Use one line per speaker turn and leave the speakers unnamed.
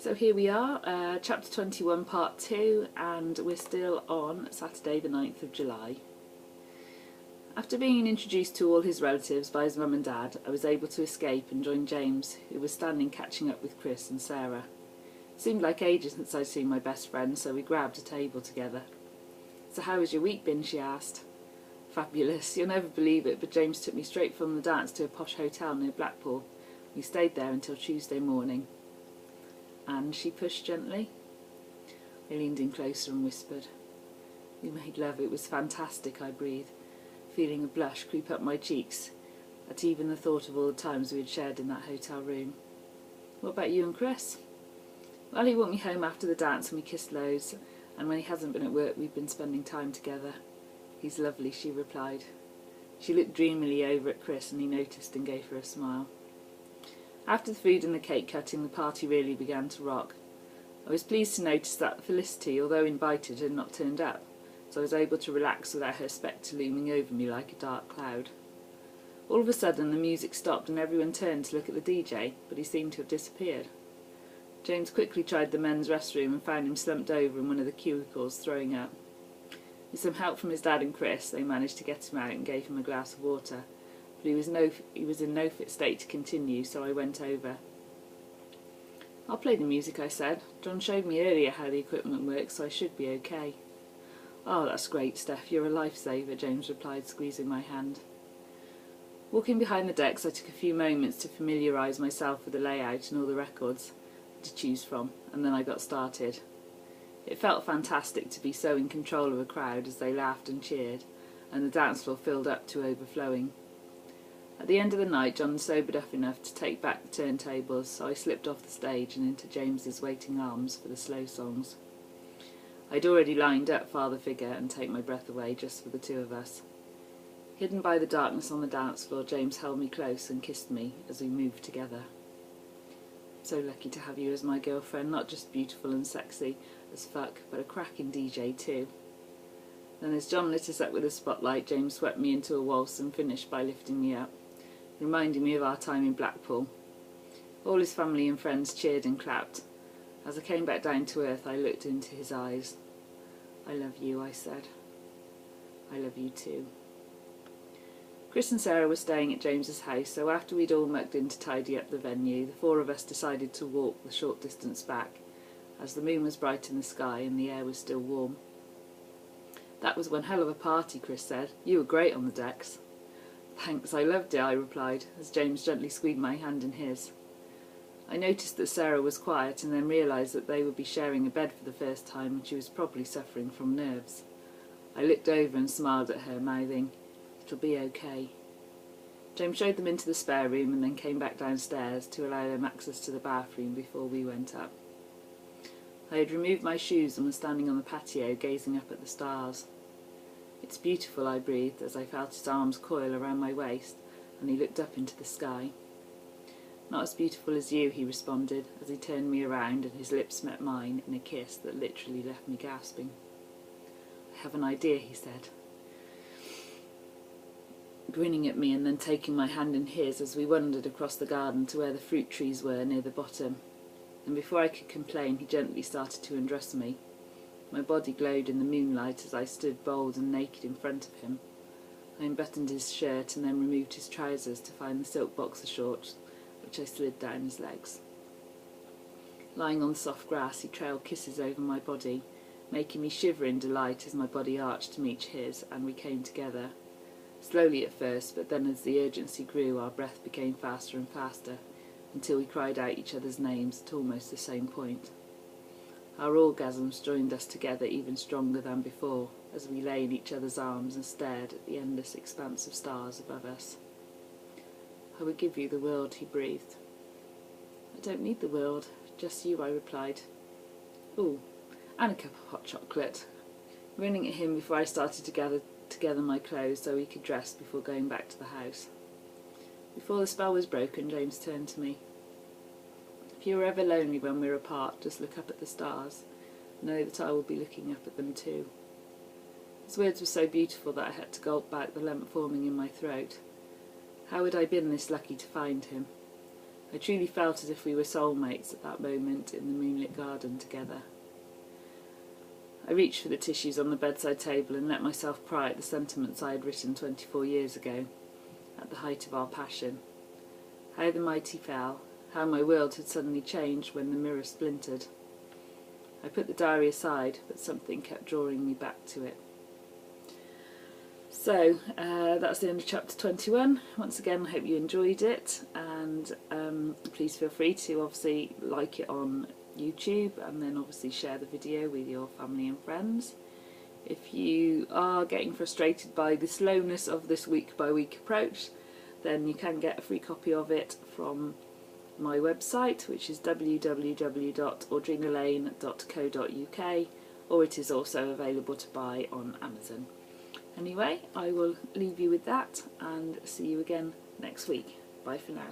So here we are, chapter 21 part 2, and we're still on Saturday the 9th of July. After being introduced to all his relatives by his mum and dad, I was able to escape and join James, who was standing catching up with Chris and Sarah. It seemed like ages since I'd seen my best friend, so we grabbed a table together. "So how has your week been?" she asked. "Fabulous. You'll never believe it, but James took me straight from the dance to a posh hotel near Blackpool. We stayed there until Tuesday morning." "And?" she pushed gently. I leaned in closer and whispered. "We made love. It was fantastic," I breathed, feeling a blush creep up my cheeks at even the thought of all the times we had shared in that hotel room. "What about you and Chris?" "Well, he walked me home after the dance and we kissed loads, and when he hasn't been at work we've been spending time together." "He's lovely," she replied. She looked dreamily over at Chris and he noticed and gave her a smile. After the food and the cake cutting, the party really began to rock. I was pleased to notice that Felicity, although invited, had not turned up, so I was able to relax without her spectre looming over me like a dark cloud. All of a sudden the music stopped and everyone turned to look at the DJ, but he seemed to have disappeared. James quickly tried the men's restroom and found him slumped over in one of the cubicles, throwing up. With some help from his dad and Chris, they managed to get him out and gave him a glass of water. But he was in no fit state to continue, so I went over. "I'll play the music," I said. "John showed me earlier how the equipment works, so I should be okay." "Oh, that's great, Steph. You're a lifesaver," James replied, squeezing my hand. Walking behind the decks, I took a few moments to familiarise myself with the layout and all the records to choose from, and then I got started. It felt fantastic to be so in control of a crowd as they laughed and cheered, and the dance floor filled up to overflowing. At the end of the night, John sobered up enough to take back the turntables, so I slipped off the stage and into James's waiting arms for the slow songs. I'd already lined up Father Figure and Take My Breath Away just for the two of us. Hidden by the darkness on the dance floor, James held me close and kissed me as we moved together. "I'm so lucky to have you as my girlfriend, not just beautiful and sexy as fuck, but a cracking DJ too." Then as John lit us up with a spotlight, James swept me into a waltz and finished by lifting me up, reminding me of our time in Blackpool. All his family and friends cheered and clapped. As I came back down to earth, I looked into his eyes. "I love you," I said. "I love you too." Chris and Sarah were staying at James's house, so after we'd all mucked in to tidy up the venue, the four of us decided to walk the short distance back, as the moon was bright in the sky and the air was still warm. "That was one hell of a party," Chris said. "You were great on the decks." "Thanks, I loved it," I replied, as James gently squeezed my hand in his. I noticed that Sarah was quiet and then realised that they would be sharing a bed for the first time and she was probably suffering from nerves. I looked over and smiled at her, mouthing, "It'll be okay." James showed them into the spare room and then came back downstairs to allow them access to the bathroom before we went up. I had removed my shoes and was standing on the patio gazing up at the stars. "It's beautiful," I breathed as I felt his arms coil around my waist and he looked up into the sky. "Not as beautiful as you," he responded as he turned me around and his lips met mine in a kiss that literally left me gasping. "I have an idea," he said, grinning at me and then taking my hand in his as we wandered across the garden to where the fruit trees were near the bottom. And before I could complain, he gently started to undress me. My body glowed in the moonlight as I stood bold and naked in front of him. I unbuttoned his shirt and then removed his trousers to find the silk boxer shorts, which I slid down his legs. Lying on the soft grass, he trailed kisses over my body, making me shiver in delight as my body arched to meet his, and we came together. Slowly at first, but then as the urgency grew, our breath became faster and faster, until we cried out each other's names at almost the same point. Our orgasms joined us together even stronger than before, as we lay in each other's arms and stared at the endless expanse of stars above us. "I would give you the world," he breathed. "I don't need the world, just you," I replied. "Ooh, and a cup of hot chocolate," grinning at him before I started to gather together my clothes so he could dress before going back to the house. Before the spell was broken, James turned to me. "If you are ever lonely when we're apart, just look up at the stars. Know that I will be looking up at them too." His words were so beautiful that I had to gulp back the lump forming in my throat. How had I been this lucky to find him? I truly felt as if we were soulmates at that moment in the moonlit garden together. I reached for the tissues on the bedside table and let myself pry at the sentiments I had written 24 years ago, at the height of our passion. How the mighty fell, how my world had suddenly changed when the mirror splintered. I put the diary aside, but something kept drawing me back to it. So, that's the end of chapter 21. Once again, I hope you enjoyed it, and please feel free to obviously like it on YouTube, and then obviously share the video with your family and friends. If you are getting frustrated by the slowness of this week by week approach, then you can get a free copy of it from my website, which is www.audrinalane.co.uk, or it is also available to buy on Amazon. Anyway, I will leave you with that and see you again next week. Bye for now.